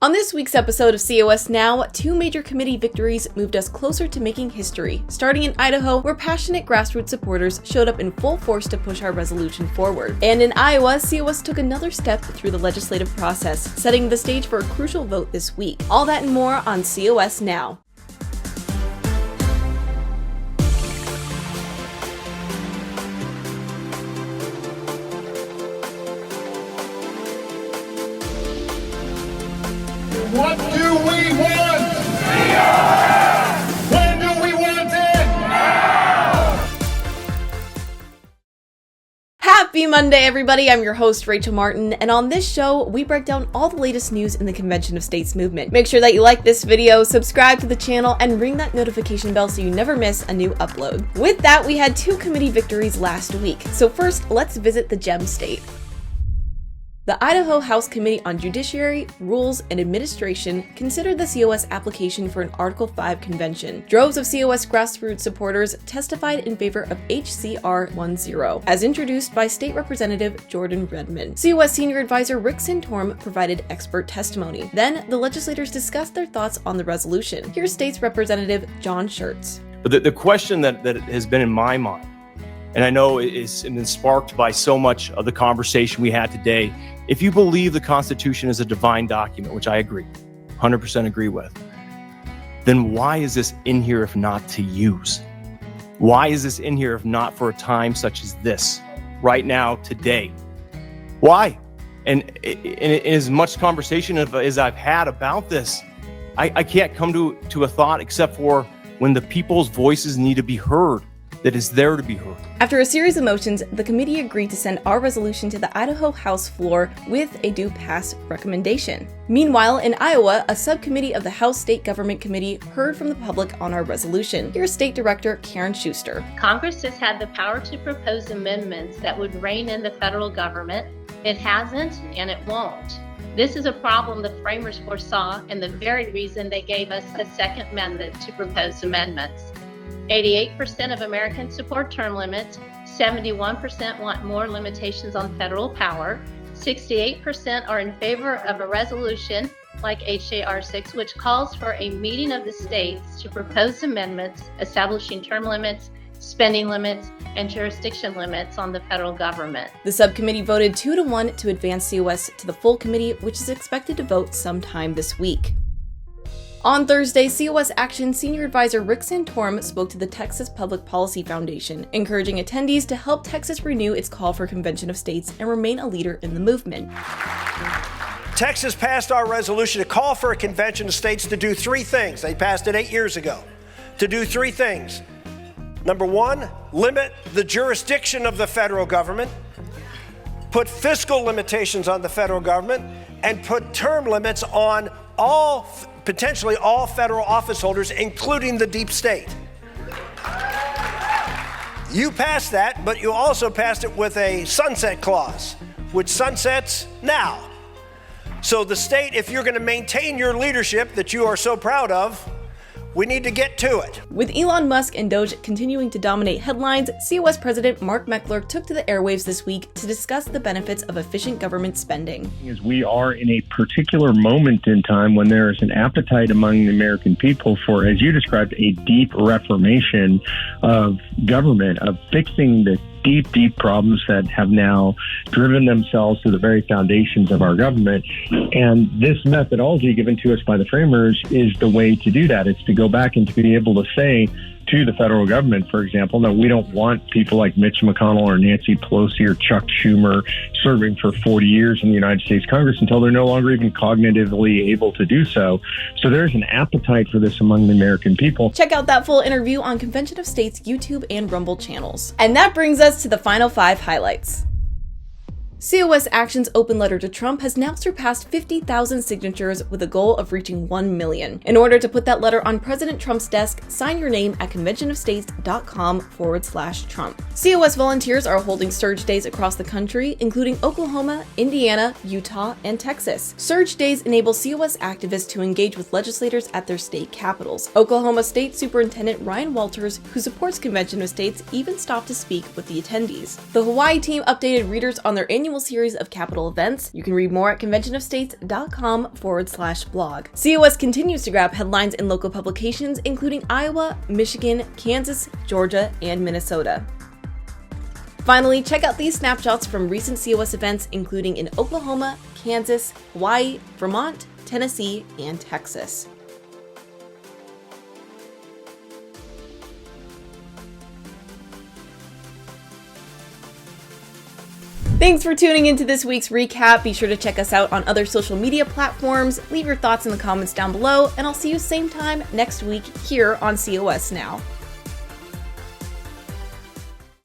On this week's episode of COS Now, two major committee victories moved us closer to making history, starting in Idaho, where passionate grassroots supporters showed up in full force to push our resolution forward. And in Iowa, COS took another step through the legislative process, setting the stage for a crucial vote this week. All that and more on COS Now. What do we want? When do we want it? Now! Happy Monday, everybody! I'm your host, Rachel Martin, and on this show, we break down all the latest news in the Convention of States movement. Make sure that you like this video, subscribe to the channel, and ring that notification bell so you never miss a new upload. With that, we had two committee victories last week. So first, let's visit the gem state. The Idaho House Committee on Judiciary, Rules, and Administration considered the COS application for an Article 5 convention. Droves of COS grassroots supporters testified in favor of HCR 10, as introduced by State Representative Jordan Redmond. COS Senior Advisor Rick Santorum provided expert testimony. Then, the legislators discussed their thoughts on the resolution. Here's State's Representative John Schertz. But the question that has been in my mind, and I know it's been sparked by so much of the conversation we had today, if you believe the Constitution is a divine document, which I agree, 100% agree with, then why is this in here if not to use? Why is this in here if not for a time such as this, right now, today? Why? And in as much conversation as I've had about this, I can't come to a thought except for when the people's voices need to be heard, that is there to be heard. After a series of motions, the committee agreed to send our resolution to the Idaho House floor with a do pass recommendation. Meanwhile, in Iowa, a subcommittee of the House State Government Committee heard from the public on our resolution. Here's State Director Karen Schuster. Congress has had the power to propose amendments that would rein in the federal government. It hasn't, and it won't. This is a problem the framers foresaw, and the very reason they gave us a second amendment to propose amendments. 88% of Americans support term limits, 71% want more limitations on federal power, 68% are in favor of a resolution like HJR 6, which calls for a meeting of the states to propose amendments establishing term limits, spending limits, and jurisdiction limits on the federal government. The subcommittee voted 2-1 to advance COS to the full committee, which is expected to vote sometime this week. On Thursday, COS Action Senior Advisor Rick Santorum spoke to the Texas Public Policy Foundation, encouraging attendees to help Texas renew its call for Convention of States and remain a leader in the movement. Texas passed our resolution to call for a convention of states to do three things. They passed it 8 years ago. To do three things. Number one, limit the jurisdiction of the federal government, put fiscal limitations on the federal government, and put term limits on potentially all federal office holders, including the deep state. You passed that, but you also passed it with a sunset clause, which sunsets now. So the state, if you're going to maintain your leadership that you are so proud of, we need to get to it. With Elon Musk and Doge continuing to dominate headlines, COS President Mark Meckler took to the airwaves this week to discuss the benefits of efficient government spending. As we are in a particular moment in time when there is an appetite among the American people for, as you described, a deep reformation of government, of fixing the deep problems that have now driven themselves to the very foundations of our government. And this methodology given to us by the framers is the way to do that. It's to go back and to be able to say to the federal government, for example, that we don't want people like Mitch McConnell or Nancy Pelosi or Chuck Schumer serving for 40 years in the United States Congress until they're no longer even cognitively able to do so. So there's an appetite for this among the American people. Check out that full interview on Convention of States YouTube and Rumble channels. And that brings us to the final 5 highlights. COS Action's open letter to Trump has now surpassed 50,000 signatures with a goal of reaching 1 million. In order to put that letter on President Trump's desk, sign your name at conventionofstates.com/Trump. COS volunteers are holding Surge Days across the country, including Oklahoma, Indiana, Utah, and Texas. Surge Days enable COS activists to engage with legislators at their state capitals. Oklahoma State Superintendent Ryan Walters, who supports Convention of States, even stopped to speak with the attendees. The Hawaii team updated readers on their annual annual series of Capitol events. You can read more at conventionofstates.com/blog. COS continues to grab headlines in local publications, including Iowa, Michigan, Kansas, Georgia, and Minnesota. Finally, check out these snapshots from recent COS events, including in Oklahoma, Kansas, Hawaii, Vermont, Tennessee, and Texas. Thanks for tuning into this week's recap. Be sure to check us out on other social media platforms. Leave your thoughts in the comments down below, and I'll see you same time next week here on COS Now.